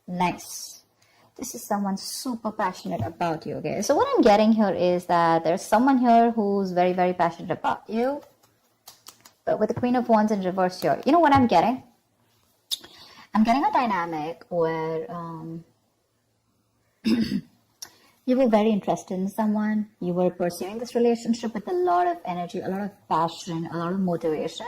Nice. This is someone super passionate about you, okay? So what I'm getting here is that there's someone here who's very, very passionate about you. But with the Queen of Wands in reverse here, you know what I'm getting? I'm getting a dynamic where you were very interested in someone. You were pursuing this relationship with a lot of energy, a lot of passion, a lot of motivation.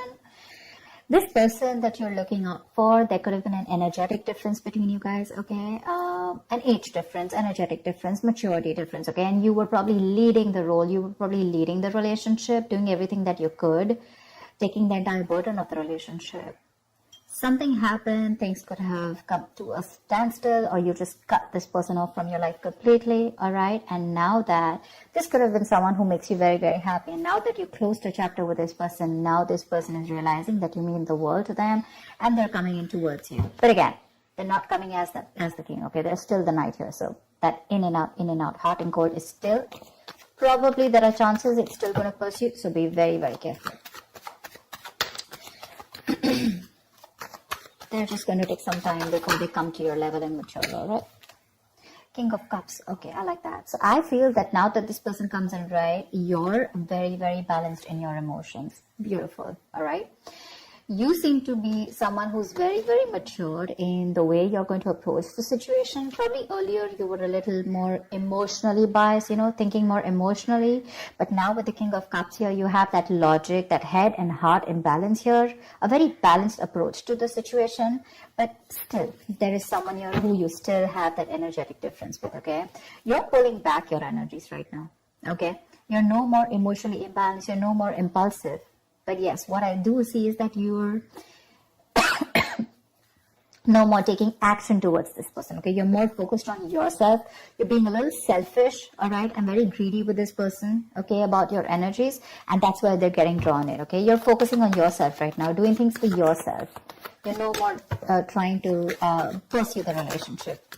This person that you're looking out for, there could have been an energetic difference between you guys, okay? An age difference, energetic difference, maturity difference, okay? And you were probably leading the role. You were probably leading the relationship, doing everything that you could, taking the entire burden of the relationship. Something happened, things could have come to a standstill, or you just cut this person off from your life completely, all right? And now that this could have been someone who makes you very, very happy. And now that you closed a chapter with this person, now this person is realizing that you mean the world to them, and they're coming in towards you. But again, they're not coming as the king, okay? There's still the knight here. So that in and out, hot and cold is still, probably there are chances it's still going to pursue. So be very, very careful. They're just going to take some time before they come to your level and mature, all right? King of Cups. Okay, I like that. So I feel that now that this person comes in, right, you're very, very balanced in your emotions. Beautiful, all right? You seem to be someone who's very, very matured in the way you're going to approach the situation. Probably earlier you were a little more emotionally biased, you know, thinking more emotionally. But now with the King of Cups here, you have that logic, that head and heart in balance here. A very balanced approach to the situation. But still, there is someone here who you still have that energetic difference with, okay? You're pulling back your energies right now, okay? You're no more emotionally imbalanced. You're no more impulsive. But yes, what I do see is that you're no more taking action towards this person, okay? You're more focused on yourself. You're being a little selfish, all right? And very greedy with this person, okay, about your energies. And that's where they're getting drawn in, okay? You're focusing on yourself right now, doing things for yourself. You're no more trying to pursue the relationship.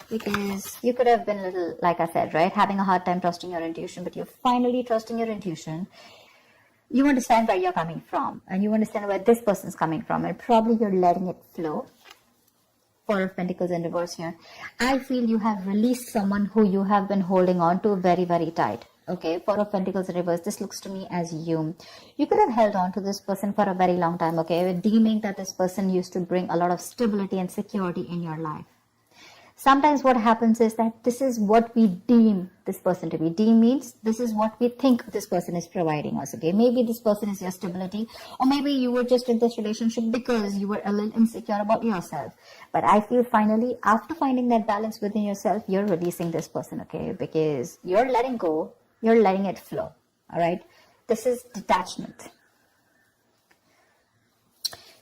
Because you could have been a little, like I said, right? Having a hard time trusting your intuition, but you're finally trusting your intuition. You understand where you're coming from, and you understand where this person's coming from, and probably you're letting it flow. Four of Pentacles in reverse here. I feel you have released someone who you have been holding on to very, very tight. Okay, Four of Pentacles in reverse. This looks to me as you. You could have held on to this person for a very long time, okay, deeming that this person used to bring a lot of stability and security in your life. Sometimes what happens is that this is what we deem this person to be. Deem means this is what we think this person is providing us, okay? Maybe this person is your stability, or maybe you were just in this relationship because you were a little insecure about yourself. But I feel finally, after finding that balance within yourself, you're releasing this person, okay? Because you're letting go, you're letting it flow, all right? This is detachment.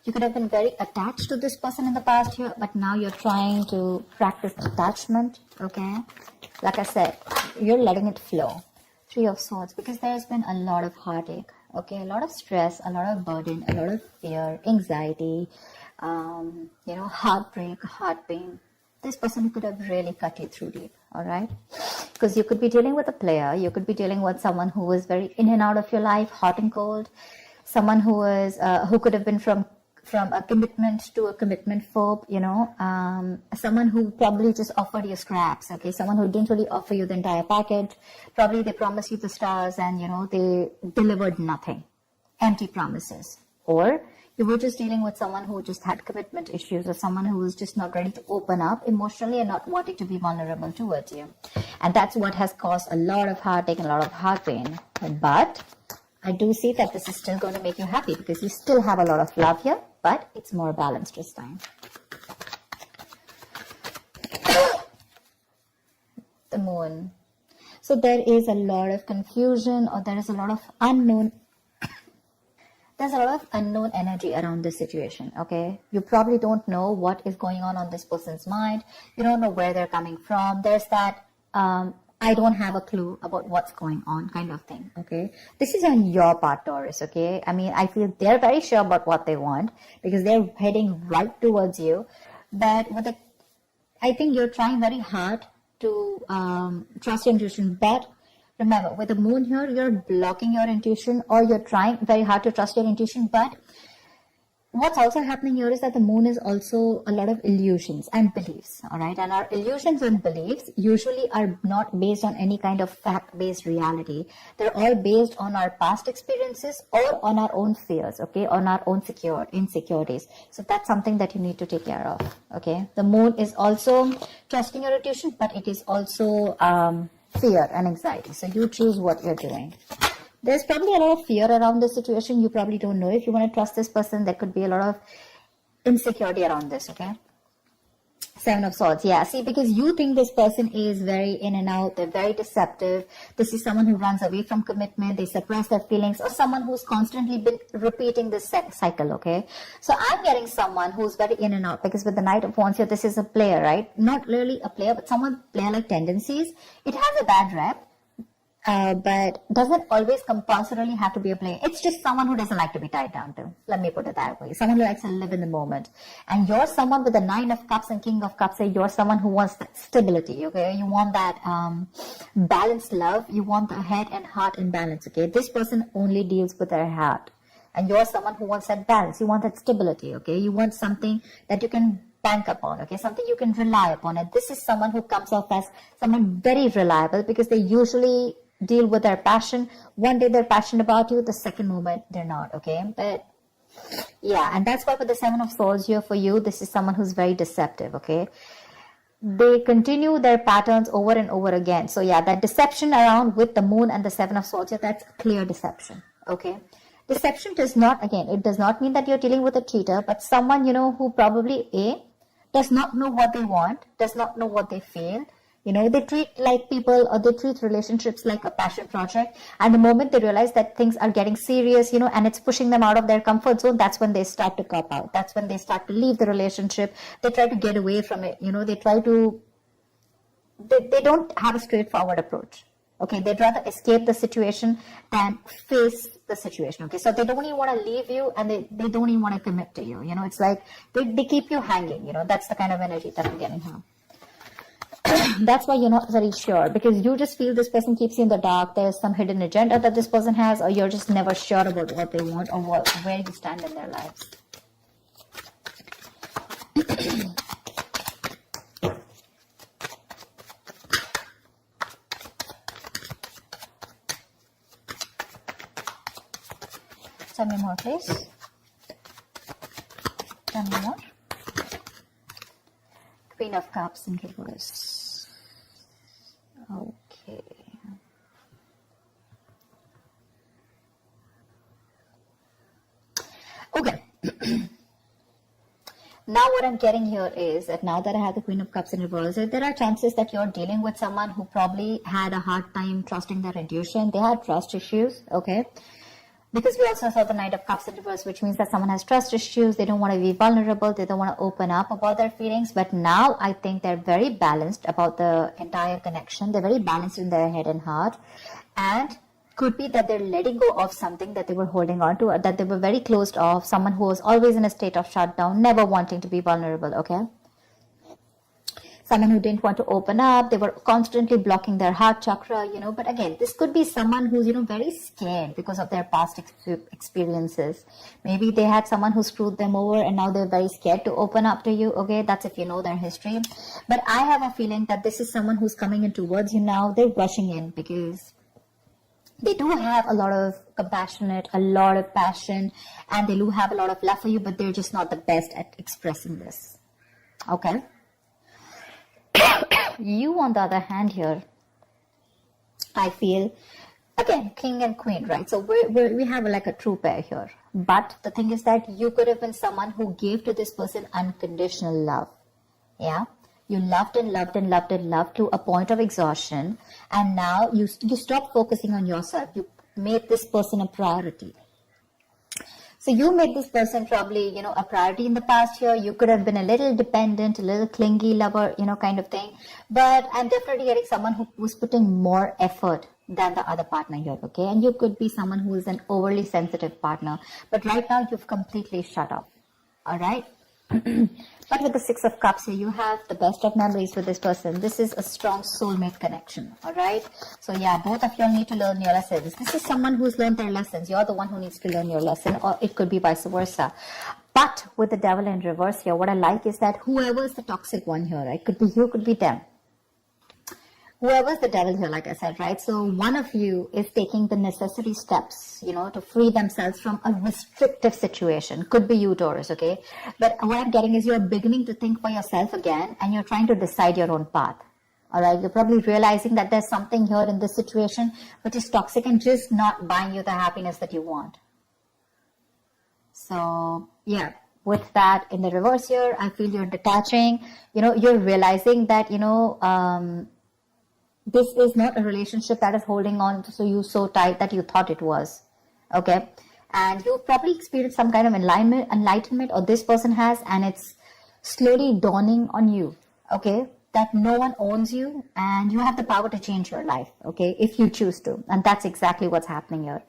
You could have been very attached to this person in the past here, but now you're trying to practice detachment, okay? Like I said, you're letting it flow. Three of Swords, because there's been a lot of heartache, okay? A lot of stress, a lot of burden, a lot of fear, anxiety, heartbreak, heart pain. This person could have really cut you through deep, all right? Because you could be dealing with a player. You could be dealing with someone who was very in and out of your life, hot and cold. Someone who was, who could have been from a commitment to a commitment phobe, someone who probably just offered you scraps, okay, someone who didn't really offer you the entire package. Probably they promised you the stars and, they delivered nothing, empty promises. Or you were just dealing with someone who just had commitment issues, or someone who was just not ready to open up emotionally and not wanting to be vulnerable towards you. And that's what has caused a lot of heartache and a lot of heart pain. But I do see that this is still going to make you happy because you still have a lot of love here, but it's more balanced this time. The Moon. So there is a lot of confusion, or there is a lot of unknown. There's a lot of unknown energy around this situation, okay? You probably don't know what is going on this person's mind. You don't know where they're coming from. There's that I don't have a clue about what's going on kind of thing, okay? This is on your part, Taurus, okay? I mean, I feel they're very sure about what they want because they're heading right towards you. But I think you're trying very hard to trust your intuition. But remember, with the Moon here, you're blocking your intuition, or you're trying very hard to trust your intuition, but what's also happening here is that the moon is also a lot of illusions and beliefs, all right? And our illusions and beliefs usually are not based on any kind of fact-based reality. They're all based on our past experiences or on our own fears, okay? On our own insecurities. So that's something that you need to take care of, okay? The moon is also trusting your intuition, but it is also fear and anxiety. So you choose what you're doing. There's probably a lot of fear around this situation. You probably don't know if you want to trust this person. There could be a lot of insecurity around this, okay? Seven of Swords, yeah. See, because you think this person is very in and out. They're very deceptive. This is someone who runs away from commitment. They suppress their feelings, or someone who's constantly been repeating this cycle, okay? So I'm getting someone who's very in and out, because with the Knight of Wands here, this is a player, right? Not really a player, but someone player-like tendencies. It has a bad rep. But doesn't always compulsorily have to be a player. It's just someone who doesn't like to be tied down to. Let me put it that way. Someone who likes to live in the moment. And you're someone with the 9 of Cups and King of Cups. So you're someone who wants that stability, okay? You want that balanced love. You want the head and heart in balance, okay? This person only deals with their heart. And you're someone who wants that balance. You want that stability, okay? You want something that you can bank upon, okay? Something you can rely upon. And this is someone who comes off as someone very reliable, because they usually deal with their passion. One day they're passionate about you, the second moment they're not, okay? But yeah, and that's why with the 7 of Swords here for you, this is someone who's very deceptive, okay? They continue their patterns over and over again. So yeah, that deception around with the moon and the 7 of Swords here, that's clear deception, okay? Deception does not, again, it does not mean that you're dealing with a cheater, but someone, you know, who probably does not know what they want, does not know what they feel. You know, they treat like people, or they treat relationships like a passion project. And the moment they realize that things are getting serious, you know, and it's pushing them out of their comfort zone, that's when they start to cop out. That's when they start to leave the relationship. They try to get away from it. You know, they don't have a straightforward approach. Okay, they'd rather escape the situation than face the situation. Okay, so they don't even want to leave you, and they don't even want to commit to you. You know, it's like they keep you hanging. You know, that's the kind of energy that I'm getting here. That's why you're not very sure, because you just feel this person keeps you in the dark. There's some hidden agenda that this person has, or you're just never sure about what they want, or where you stand in their lives. Tell me more, please. Tell me more. Queen of Cups in reverse. Okay. Okay. Now what I'm getting here is that now that I have the Queen of Cups in reverse, there are chances that you're dealing with someone who probably had a hard time trusting their intuition. They had trust issues, okay? Because we also saw the Knight of Cups in reverse, which means that someone has trust issues. They don't want to be vulnerable. They don't want to open up about their feelings. But now I think they're very balanced about the entire connection. They're very balanced in their head and heart. And could be that they're letting go of something that they were holding on to, or that they were very closed off. Someone who was always in a state of shutdown, never wanting to be vulnerable, okay? Someone who didn't want to open up. They were constantly blocking their heart chakra, you know. But again, this could be someone who's, you know, very scared because of their past experiences. Maybe they had someone who screwed them over, and now they're very scared to open up to you, okay? That's if you know their history. But I have a feeling that this is someone who's coming in towards you now. They're rushing in because they do have a lot of compassionate, a lot of passion, and they do have a lot of love for you, but they're just not the best at expressing this, okay? You, on the other hand here, I feel, again, king and queen, right? So we have like a true pair here. But the thing is that you could have been someone who gave to this person unconditional love. Yeah? You loved and loved and loved and loved to a point of exhaustion. And now you stop focusing on yourself. You made this person a priority. So you made this person probably, you know, a priority in the past year. You could have been a little dependent, a little clingy lover, you know, kind of thing. But I'm definitely getting someone who was putting more effort than the other partner here, okay? And you could be someone who is an overly sensitive partner. But right now, you've completely shut up, all right? But with the 6 of Cups here, you have the best of memories with this person. This is a strong soulmate connection, all right? So yeah, both of you need to learn your lessons. This is someone who's learned their lessons. You're the one who needs to learn your lesson, or it could be vice versa. But with the devil in reverse here, what I like is that whoever is the toxic one here, right? Could be you, could be them. Whoever's the devil here, like I said, right? So one of you is taking the necessary steps, to free themselves from a restrictive situation. Could be you, Taurus, okay? But what I'm getting is you're beginning to think for yourself again, and you're trying to decide your own path. All right, you're probably realizing that there's something here in this situation which is toxic and just not buying you the happiness that you want. So, yeah, with that in the reverse here, I feel you're detaching. You're realizing that, this is not a relationship that is holding on to you so tight that you thought it was. Okay, and you've probably experienced some kind of enlightenment, or this person has, and it's slowly dawning on you. Okay, that no one owns you and you have the power to change your life, okay, if you choose to. And that's exactly what's happening here.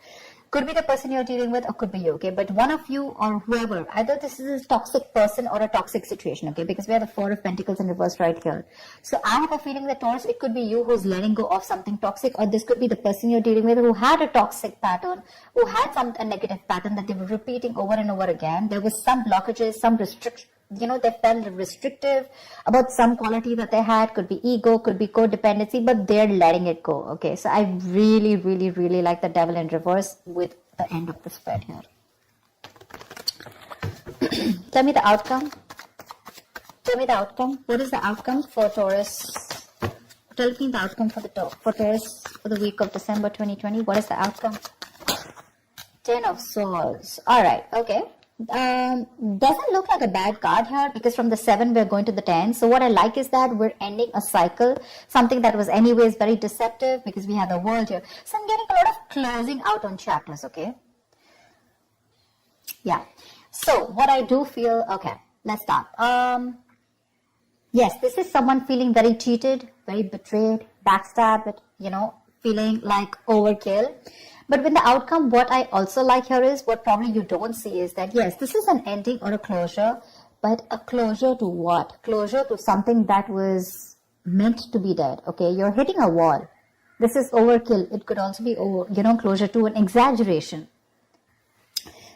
Could be the person you're dealing with, or could be you, okay? But one of you or whoever, either this is a toxic person or a toxic situation, okay? Because we have the Four of Pentacles in reverse right here. So I have a feeling that, Taurus, it could be you who's letting go of something toxic, or this could be the person you're dealing with who had a toxic pattern, who had a negative pattern that they were repeating over and over again. There was some blockages, some restriction. They felt restrictive about some quality that they had. Could be ego, could be codependency, but they're letting it go. Okay, so I really, really, really like the devil in reverse with the end of the spread here. Tell me the outcome. Tell me the outcome. What is the outcome for Taurus? Tell me the outcome for Taurus for the week of December 2020. What is the outcome? 10 of Swords. All right. Okay. Doesn't look like a bad card here, because from the 7 we're going to the 10. So what I like is that we're ending a cycle, something that was anyways very deceptive, because we have the World here. So I'm getting a lot of closing out on chapters, okay? Yeah. So what I do feel, okay, let's start. Yes, this is someone feeling very cheated, very betrayed, backstabbed, feeling like overkill. But with the outcome, what I also like here is, what probably you don't see is that, yes, this is an ending or a closure, but a closure to what? Closure to something that was meant to be dead, okay? You're hitting a wall. This is overkill. It could also be, closure to an exaggeration.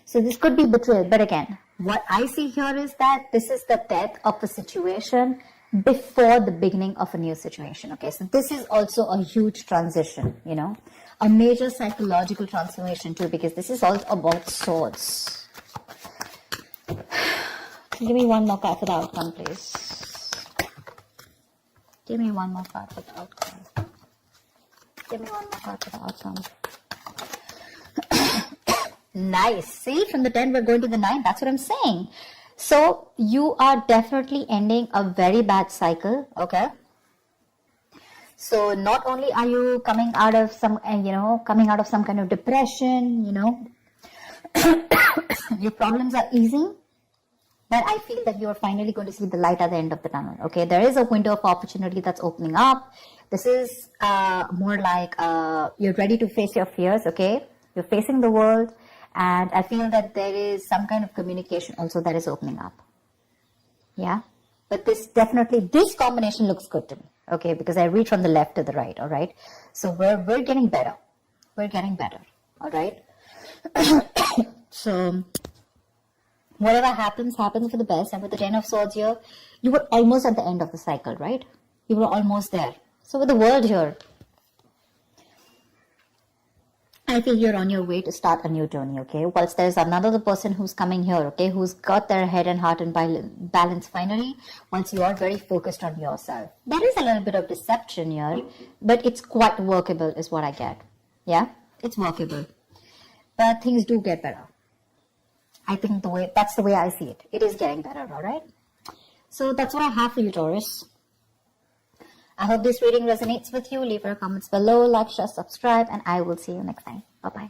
So this could be betrayal. But again, what I see here is that this is the death of a situation before the beginning of a new situation, okay? So this is also a huge transition, a major psychological transformation too, because this is all about swords. Give me one more card for the outcome, please. Give me one more card for the outcome. Give me one more card for the outcome. Nice. See, from the 10 we're going to the 9. That's what I'm saying. So you are definitely ending a very bad cycle, okay? So not only are you coming out of some kind of depression, your problems are easing, but I feel that you are finally going to see the light at the end of the tunnel, okay? There is a window of opportunity that's opening up. This is more like you're ready to face your fears, okay? You're facing the world, and I feel that there is some kind of communication also that is opening up. Yeah? But this combination looks good to me. Okay, because I read from the left to the right, all right? So we're getting better. We're getting better, all right? So whatever happens for the best. And with the 10 of Swords here, you were almost at the end of the cycle, right? You were almost there. So with the World here, I feel you're on your way to start a new journey, okay? Whilst there's another person who's coming here, okay, who's got their head and heart in balance finally, once you are very focused on yourself. There is a little bit of deception here, but it's quite workable is what I get. Yeah, it's workable. But things do get better. I think that's the way I see it. It is getting better, all right? So that's what I have for you, Taurus. I hope this reading resonates with you. Leave your comments below, like, share, subscribe, and I will see you next time. Bye-bye.